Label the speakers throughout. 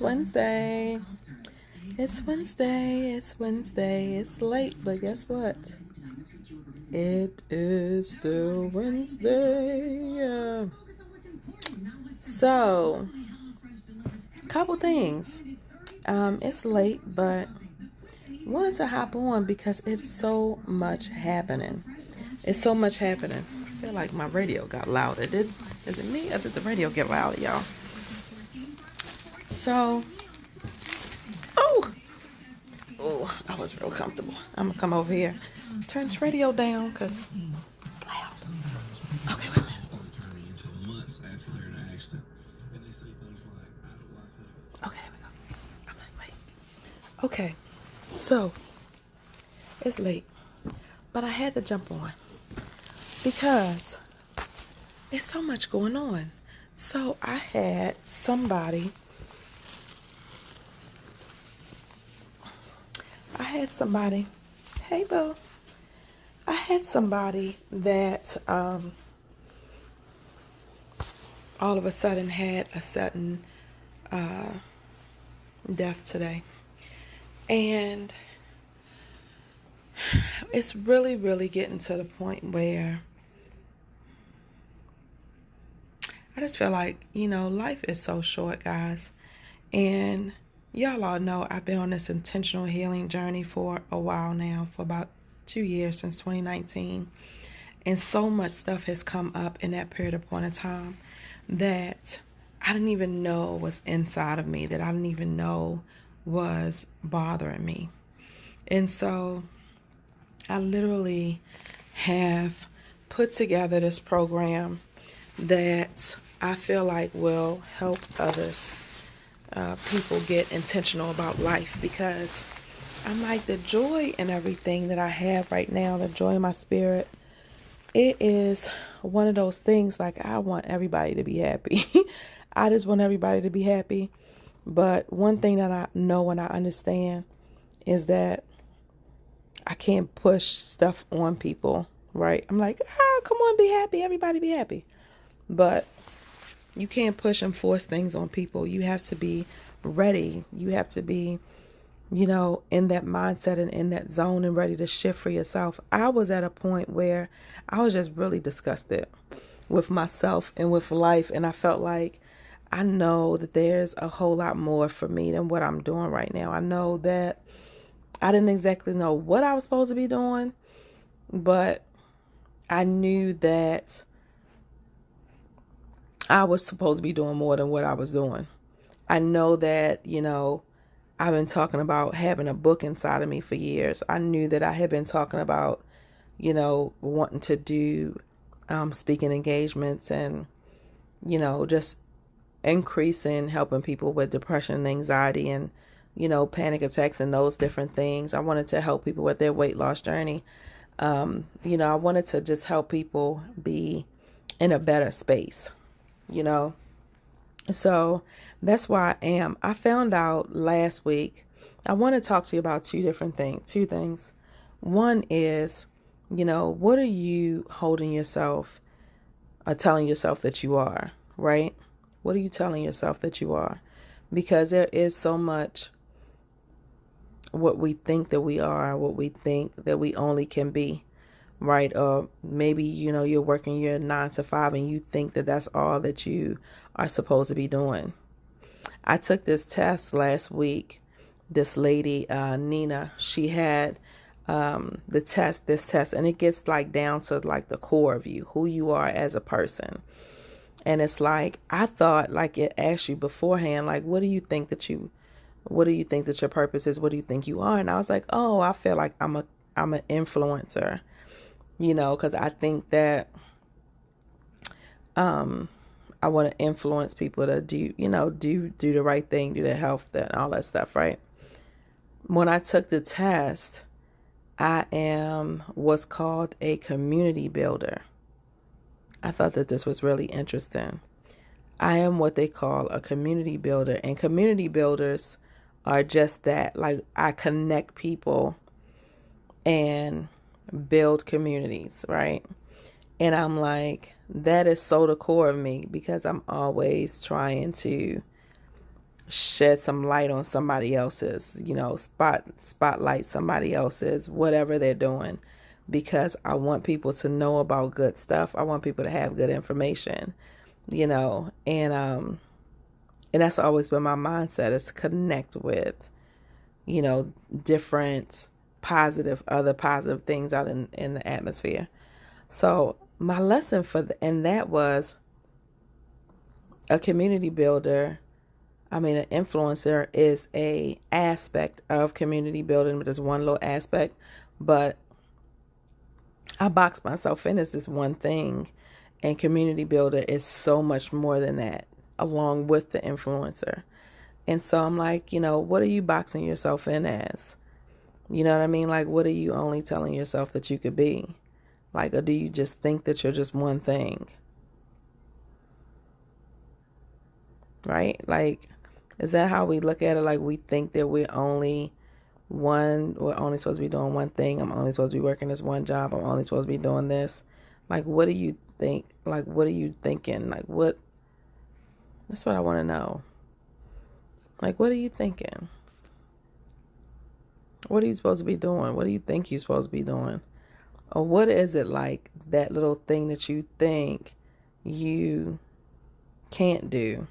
Speaker 1: Wednesday. It's Wednesday. It's Wednesday. It's late, but guess what? It is still Wednesday. Yeah. So, couple things. It's late, but wanted to hop on because it's so much happening. It's so much happening. I feel like my radio got louder. Is it me or did the radio get loud, y'all? So, I was real comfortable. I'm gonna come over here, turn this radio down because it's loud. Okay, wait a minute. Okay, there we go. I'm like, wait. Okay, so it's late, but I had to jump on because it's so much going on. So I had somebody hey boo, I had somebody that all of a sudden had a sudden death today, and it's really getting to the point where I just feel like, life is so short, guys. And y'all all know I've been on this intentional healing journey for a while now, for about 2 years, since 2019. And so much stuff has come up in that period of point of time that I didn't even know was inside of me, that I didn't even know was bothering me. And so I literally have put together this program that I feel like will help others, people get intentional about life, because I'm like, the joy and everything that I have right now, the joy in my spirit, it is one of those things, like, I want everybody to be happy. I just want everybody to be happy. But one thing that I know and I understand is that I can't push stuff on people, right? I'm like, come on, be happy. Everybody be happy. But you can't push and force things on people. You have to be ready. You have to be, in that mindset and in that zone and ready to shift for yourself. I was at a point where I was just really disgusted with myself and with life. And I felt like, I know that there's a whole lot more for me than what I'm doing right now. I know that I didn't exactly know what I was supposed to be doing, but I knew that I was supposed to be doing more than what I was doing. I know that, I've been talking about having a book inside of me for years. I knew that I had been talking about, wanting to do speaking engagements and, just increasing helping people with depression and anxiety and, panic attacks and those different things. I wanted to help people with their weight loss journey. I wanted to just help people be in a better space. So that's why I am. I found out last week, I want to talk to you about two things. One is, what are you holding yourself or telling yourself that you are, right? What are you telling yourself that you are? Because there is so much what we think that we are, what we think that we only can be. Right? Or maybe, you're working your 9 to 5 and you think that that's all that you are supposed to be doing. I took this test last week. This lady, Nina, she had this test, and it gets like down to like the core of you, who you are as a person. And it's like, I thought like it asked you beforehand, like, what do you think that your purpose is? What do you think you are? And I was like, I feel like I'm an influencer. Because I think that I want to influence people to do the right thing, do the health, and all that stuff, right? When I took the test, I am what's called a community builder. I thought that this was really interesting. I am what they call a community builder, and community builders are just that. Like, I connect people and build communities, right? And I'm like, that is so the core of me, because I'm always trying to shed some light on somebody else's, spotlight somebody else's, whatever they're doing, because I want people to know about good stuff. I want people to have good information, and that's always been my mindset, is to connect with, different other positive things out in the atmosphere. So my lesson and that was a community builder. An influencer is a aspect of community building, but it's one little aspect. But I box myself in as this one thing, and community builder is so much more than that, along with the influencer. And so I'm like, what are you boxing yourself in as? You know what I mean? Like, what are you only telling yourself that you could be? Like, or do you just think that you're just one thing? Right? Like, is that how we look at it? Like, we think that we're only supposed to be doing one thing. I'm only supposed to be working this one job. I'm only supposed to be doing this. Like, what do you think? Like, what are you thinking? Like, what? That's what I want to know. Like, what are you thinking? What are you supposed to be doing? What do you think you're supposed to be doing? Or what is it, like that little thing that you think you can't do?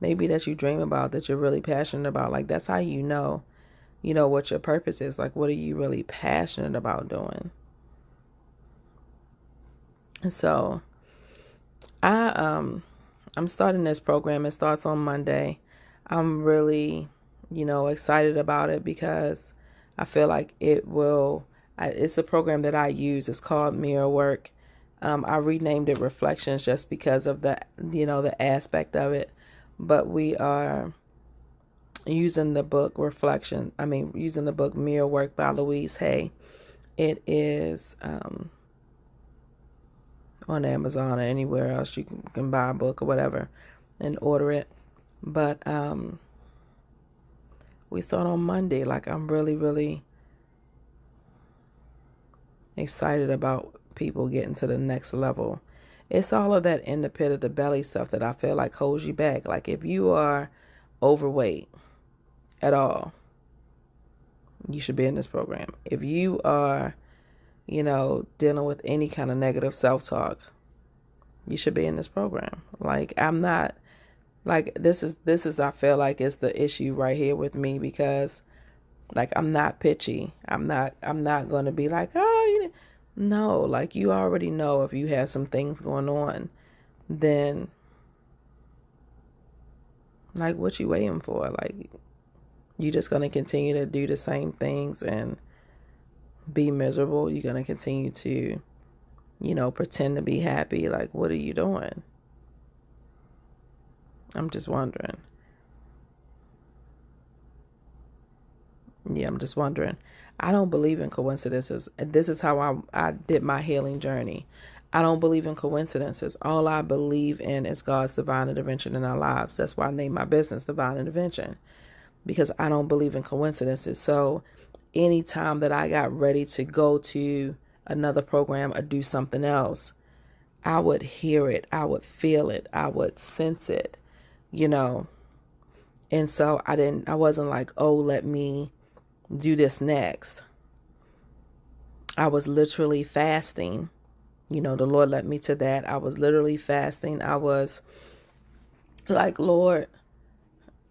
Speaker 1: Maybe that you dream about, that you're really passionate about. Like, that's how you know what your purpose is. Like, what are you really passionate about doing? And so I'm starting this program. It starts on Monday. I'm really, excited about it, because I feel like it's a program that I use. It's called Mirror Work. I renamed it Reflections just because of the aspect of it. But we are using the book using the book Mirror Work by Louise Hay. It is on Amazon or anywhere else you can buy a book or whatever and order it. But we start on Monday. Like, I'm really, really excited about people getting to the next level. It's all of that in the pit of the belly stuff that I feel like holds you back. Like, if you are overweight at all, you should be in this program. If you are, dealing with any kind of negative self-talk, you should be in this program. Like, I'm not, like, this is I feel like it's the issue right here with me, because like, I'm not pitchy. I'm not going to be like, oh, no, like, you already know if you have some things going on, then like, what you waiting for? Like, you just going to continue to do the same things and be miserable? You're going to continue to, pretend to be happy? Like, what are you doing? I'm just wondering. Yeah, I'm just wondering. I don't believe in coincidences. This is how I did my healing journey. I don't believe in coincidences. All I believe in is God's divine intervention in our lives. That's why I named my business Divine Intervention, because I don't believe in coincidences. So anytime that I got ready to go to another program or do something else, I would hear it. I would feel it. I would sense it, And so I wasn't like, oh, let me do this next. I was literally fasting. The Lord led me to that. I was literally fasting. I was like, Lord,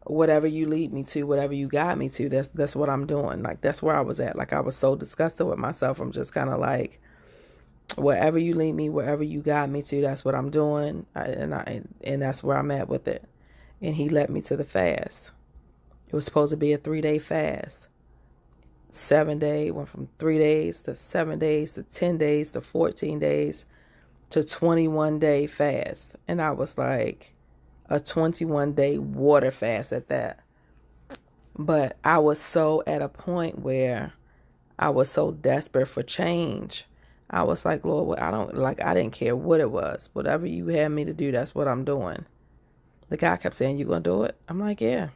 Speaker 1: whatever you lead me to, whatever you guide me to, that's what I'm doing. Like, that's where I was at. Like, I was so disgusted with myself. I'm just kind of like, wherever you lead me, wherever you guide me to, that's what I'm doing. And that's where I'm at with it. And he led me to the fast. It was supposed to be a 3-day fast. 7 day, went from 3 days to 7 days to 10 days to 14 days to 21-day fast. And I was like, a 21-day water fast at that. But I was so at a point where I was so desperate for change. I was like, Lord, I didn't care what it was. Whatever you had me to do, that's what I'm doing. The guy kept saying, you gonna do it? I'm like, yeah.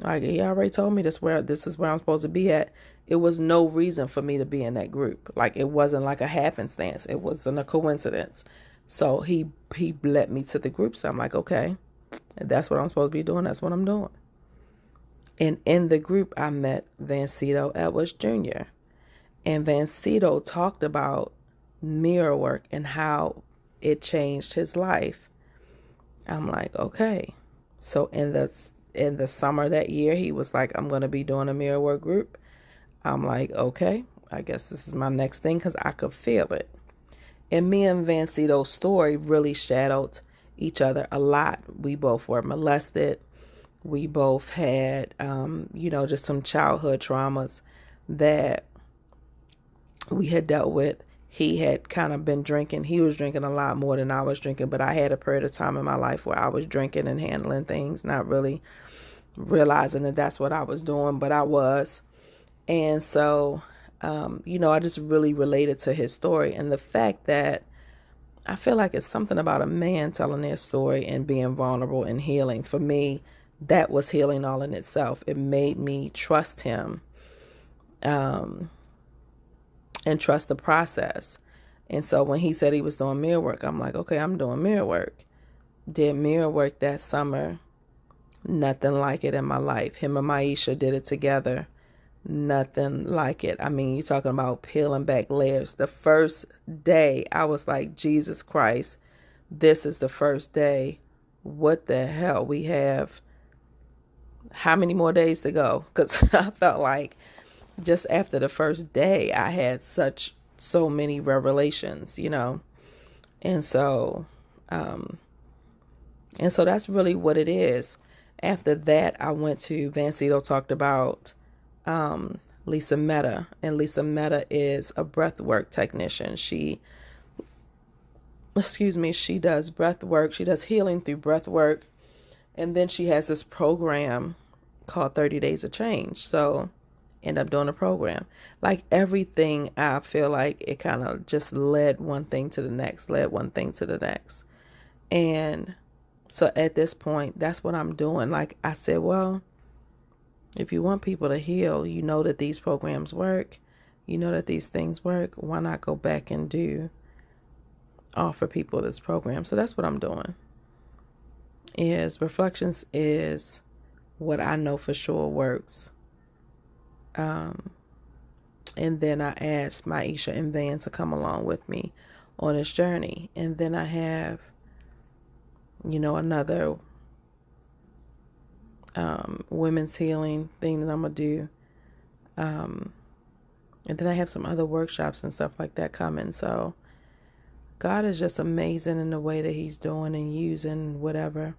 Speaker 1: Like, he already told me this is where I'm supposed to be at. It was no reason for me to be in that group. Like, it wasn't like a happenstance. It wasn't a coincidence. So he led me to the group. So I'm like, okay. If that's what I'm supposed to be doing, that's what I'm doing. And in the group, I met Vancito Edwards Jr. And Vancito talked about mirror work and how it changed his life. I'm like, okay. So in the summer of that year, he was like, I'm going to be doing a mirror work group. I'm like, okay, I guess this is my next thing, because I could feel it. And me and Vancito's story really shadowed each other a lot. We both were molested. We both had, just some childhood traumas that we had dealt with. He had kind of been drinking. He was drinking a lot more than I was drinking, but I had a period of time in my life where I was drinking and handling things, not really realizing that that's what I was doing, but I was. And so, I just really related to his story, and the fact that I feel like it's something about a man telling their story and being vulnerable and healing. For me, that was healing all in itself. It made me trust him, and trust the process. And so when he said he was doing mirror work, I'm like, okay, I'm doing mirror work. Did mirror work that summer. Nothing like it in my life. Him and Maisha did it together. Nothing like it. I mean, you're talking about peeling back layers. The first day, I was like, Jesus Christ, this is the first day. What the hell? We have how many more days to go? Because I felt like just after the first day, I had so many revelations, and so that's really what it is. After that, I went to Vancito talked about Lisa Mehta, and Lisa Mehta is a breathwork technician. She does breath work. She does healing through breath work, and then she has this program called 30 Days of Change. So end up doing a program. Like everything, I feel like it kind of just led one thing to the next. And so at this point, that's what I'm doing. Like I said, well, if you want people to heal, you know that these programs work, you know that these things work, why not go back and offer people this program? So that's what I'm doing. Is Reflections is what I know for sure works. And then I asked Maisha and Van to come along with me on this journey. And then I have, another women's healing thing that I'm going to do. And then I have some other workshops and stuff like that coming. So God is just amazing in the way that he's doing and using whatever.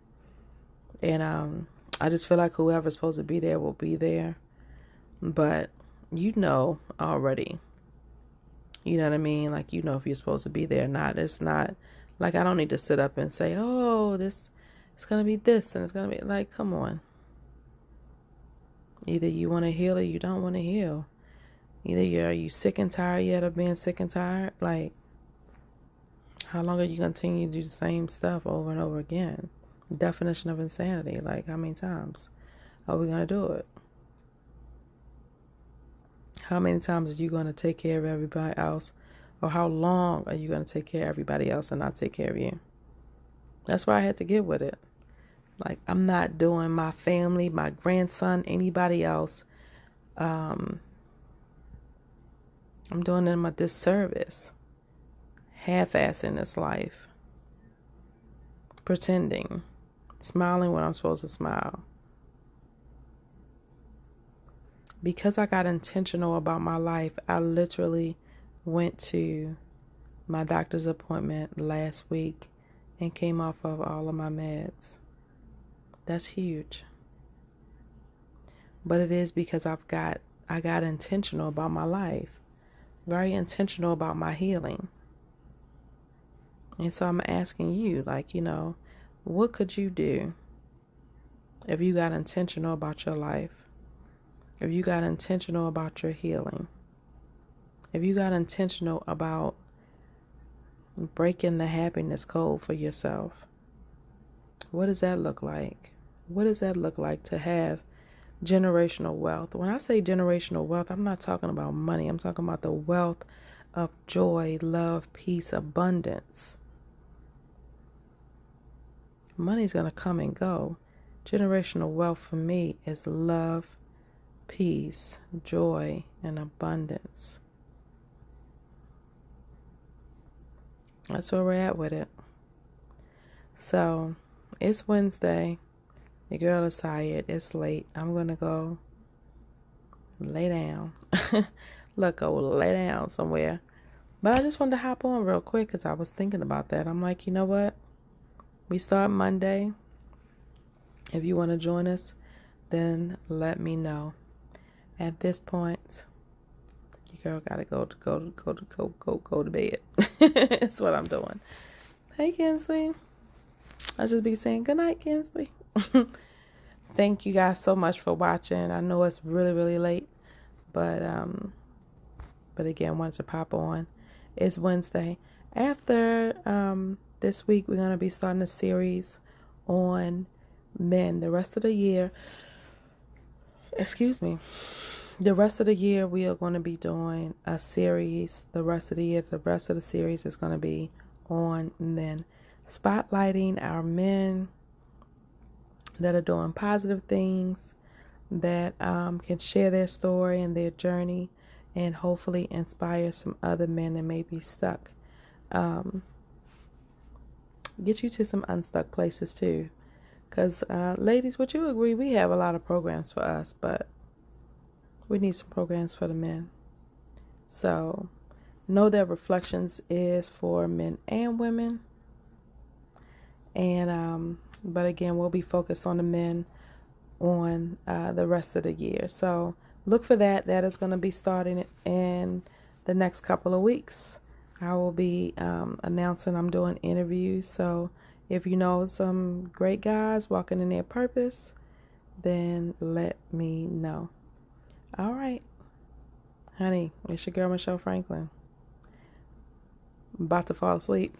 Speaker 1: And I just feel like whoever's supposed to be there will be there. But already. You know what I mean? Like, if you're supposed to be there or not. It's not like I don't need to sit up and say, oh, it's going to be this and it's going to be like, come on. Either you want to heal or you don't want to heal. Either are you sick and tired yet of being sick and tired? Like, how long are you going to continue to do the same stuff over and over again? Definition of insanity. Like, how many times are we going to do it? How many times are you going to take care of everybody else? Or how long are you going to take care of everybody else and not take care of you? That's why I had to get with it. Like, I'm not doing my family, my grandson, anybody else. I'm doing them a disservice. Half-assing this life. Pretending. Smiling when I'm supposed to smile. Because I got intentional about my life, I literally went to my doctor's appointment last week and came off of all of my meds. That's huge. But it is because I got intentional about my life. Very intentional about my healing. And so I'm asking you, what could you do if you got intentional about your life? If you got intentional about your healing, if you got intentional about breaking the happiness code for yourself, what does that look like? What does that look like to have generational wealth? When I say generational wealth, I'm not talking about money. I'm talking about the wealth of joy, love, peace, abundance. Money's going to come and go. Generational wealth for me is love, peace, joy, and abundance. That's where we're at with it. So, it's Wednesday. Your girl is tired. It's late. I'm going to go lay down. Look, go lay down somewhere. But I just wanted to hop on real quick because I was thinking about that. I'm like, you know what? We start Monday. If you want to join us, then let me know. At this point, your girl gotta go to bed. That's what I'm doing. Hey, Kinsley. I'll just be saying good night, Kinsley. Thank you guys so much for watching. I know it's really, really late, but again, wanted to pop on. It's Wednesday. After this week, we're gonna be starting a series on men. The rest of the year, the rest of the year we are going to be doing a series. The rest of the series is going to be on men, spotlighting our men that are doing positive things, that can share their story and their journey, and hopefully inspire some other men that may be stuck. Get you to some unstuck places too. Because, ladies, would you agree we have a lot of programs for us, but we need some programs for the men. So, know that Reflections is for men and women. And, but again, we'll be focused on the men on the rest of the year. So, look for that. That is going to be starting in the next couple of weeks. I will be announcing I'm doing interviews. So, if you know some great guys walking in their purpose, then let me know. All right. Honey, it's your girl, Michelle Franklin. I'm about to fall asleep.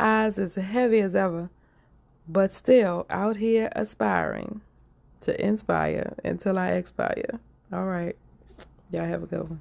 Speaker 1: Eyes as heavy as ever, but still out here aspiring to inspire until I expire. All right. Y'all have a good one.